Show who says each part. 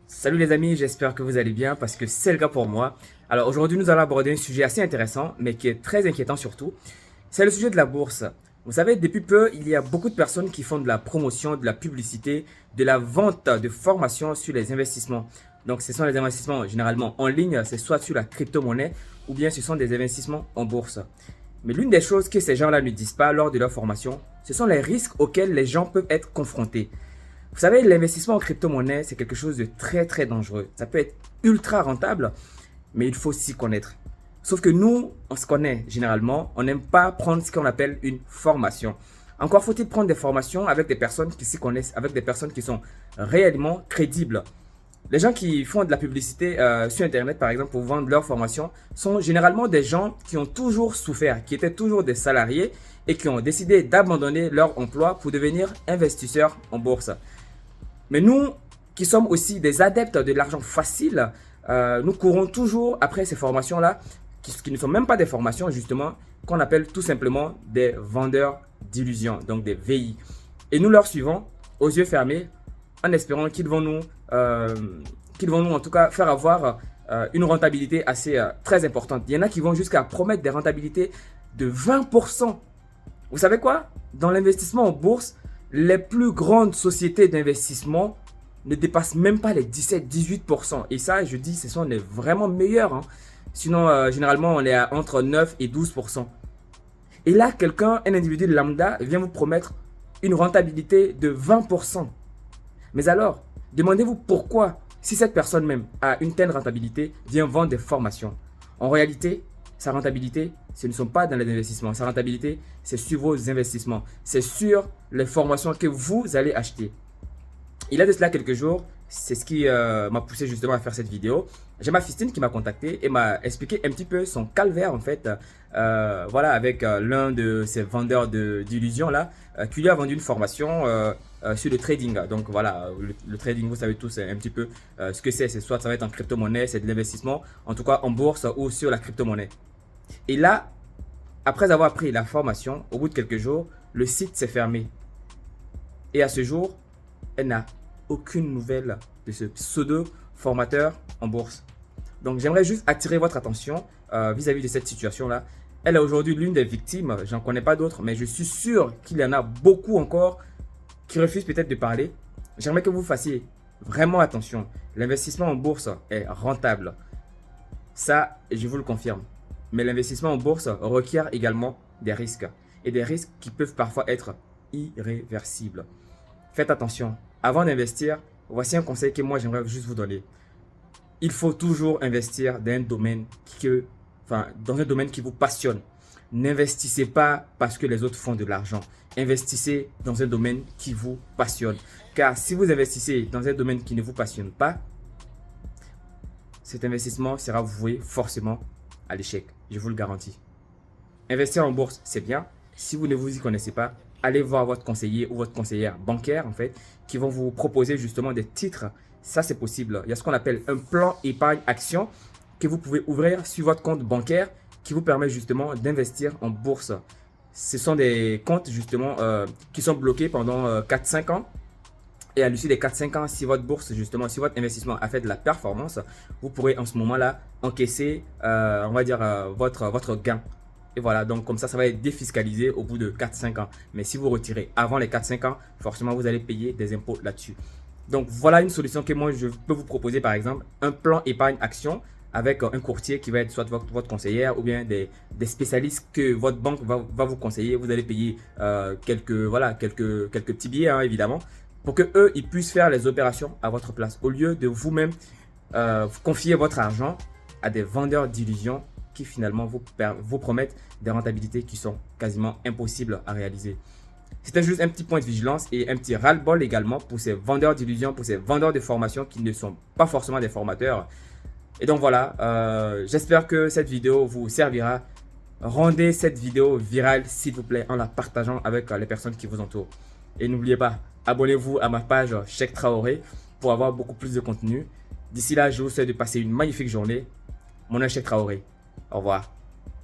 Speaker 1: Salut les amis, j'espère que vous allez bien parce que c'est le cas pour moi. Alors aujourd'hui nous allons aborder un sujet assez intéressant mais qui est très inquiétant surtout. C'est le sujet de la bourse. Vous savez, depuis peu, il y a beaucoup de personnes qui font de la promotion, de la publicité, de la vente de formations sur les investissements. Donc ce sont les investissements généralement en ligne, c'est soit sur la crypto-monnaie ou bien ce sont des investissements en bourse. Mais l'une des choses que ces gens-là ne disent pas lors de leur formation, ce sont les risques auxquels les gens peuvent être confrontés. Vous savez, l'investissement en crypto-monnaie, c'est quelque chose de très très dangereux. Ça peut être ultra rentable, mais il faut s'y connaître. Sauf que nous, on se connaît généralement, on n'aime pas prendre ce qu'on appelle une formation. Encore faut-il prendre des formations avec des personnes qui s'y connaissent, avec des personnes qui sont réellement crédibles. Les gens qui font de la publicité sur Internet, par exemple, pour vendre leur formation, sont généralement des gens qui ont toujours souffert, qui étaient toujours des salariés et qui ont décidé d'abandonner leur emploi pour devenir investisseurs en bourse. Mais nous, qui sommes aussi des adeptes de l'argent facile, nous courons toujours après ces formations-là, qui ne sont même pas des formations justement, qu'on appelle tout simplement des vendeurs d'illusions, donc des VI. Et nous leur suivons aux yeux fermés, en espérant qu'ils vont nous en tout cas faire avoir une rentabilité assez très importante. Il y en a qui vont jusqu'à promettre des rentabilités de 20%. Vous savez quoi? Dans l'investissement en bourse, les plus grandes sociétés d'investissement ne dépassent même pas les 17-18%. Et ça, je dis, ce sont les vraiment meilleurs. Hein. Sinon, généralement, on est entre 9 et 12%. Et là, un individu lambda, vient vous promettre une rentabilité de 20%. Mais alors, demandez-vous pourquoi, si cette personne même a une telle rentabilité, vient vendre des formations. En réalité, sa rentabilité, ce ne sont pas dans les investissements. Sa rentabilité, c'est sur vos investissements. C'est sur les formations que vous allez acheter. Il y a de cela quelques jours, c'est ce qui m'a poussé justement à faire cette vidéo. J'ai ma fistine qui m'a contacté et m'a expliqué un petit peu son calvaire en fait. Voilà, avec l'un de ces vendeurs d'illusions là, qui lui a vendu une formation sur le trading. Donc voilà, le trading, vous savez tous un petit peu ce que c'est. C'est soit ça va être en crypto-monnaie, c'est de l'investissement, en tout cas en bourse ou sur la crypto-monnaie. Et là, après avoir pris la formation, au bout de quelques jours, le site s'est fermé. Et à ce jour, elle n'a aucune nouvelle de ce pseudo-formateur en bourse. Donc j'aimerais juste attirer votre attention vis-à-vis de cette situation-là. Elle est aujourd'hui l'une des victimes, j'en connais pas d'autres, mais je suis sûr qu'il y en a beaucoup encore qui refusent peut-être de parler. J'aimerais que vous fassiez vraiment attention. L'investissement en bourse est rentable. Ça, je vous le confirme. Mais l'investissement en bourse requiert également des risques. Et des risques qui peuvent parfois être irréversibles. Faites attention. Avant d'investir, voici un conseil que moi j'aimerais juste vous donner. Il faut toujours investir dans un domaine qui vous passionne. N'investissez pas parce que les autres font de l'argent. Investissez dans un domaine qui vous passionne. Car si vous investissez dans un domaine qui ne vous passionne pas, cet investissement sera voué forcément à l'échec. Je vous le garantis. Investir en bourse, c'est bien. Si vous ne vous y connaissez pas, allez voir votre conseiller ou votre conseillère bancaire en fait, qui vont vous proposer justement des titres. Ça, c'est possible. Il y a ce qu'on appelle un plan épargne action que vous pouvez ouvrir sur votre compte bancaire qui vous permet justement d'investir en bourse. Ce sont des comptes justement qui sont bloqués pendant 4-5 ans. Et à l'issue des 4-5 ans, si votre bourse, justement, si votre investissement a fait de la performance, vous pourrez en ce moment-là encaisser, on va dire, votre gain. Et voilà, donc comme ça va être défiscalisé au bout de 4-5 ans. Mais si vous retirez avant les 4-5 ans, forcément, vous allez payer des impôts là-dessus. Donc voilà une solution que moi, je peux vous proposer, par exemple, un plan épargne action avec un courtier qui va être soit votre conseillère ou bien des spécialistes que votre banque va vous conseiller. Vous allez payer quelques petits billets, hein, évidemment, pour que eux ils puissent faire les opérations à votre place au lieu de vous-même confier votre argent à des vendeurs d'illusions qui finalement vous promettent des rentabilités qui sont quasiment impossibles à réaliser. C'était juste un petit point de vigilance et un petit ras-le-bol également pour ces vendeurs d'illusions, pour ces vendeurs de formations qui ne sont pas forcément des formateurs. Et donc voilà, j'espère que cette vidéo vous servira. Rendez cette vidéo virale s'il vous plaît en la partageant avec les personnes qui vous entourent. Et n'oubliez pas, abonnez-vous à ma page Cheikh Traoré pour avoir beaucoup plus de contenu. D'ici là, je vous souhaite de passer une magnifique journée. Mon nom est Cheikh Traoré. Au revoir.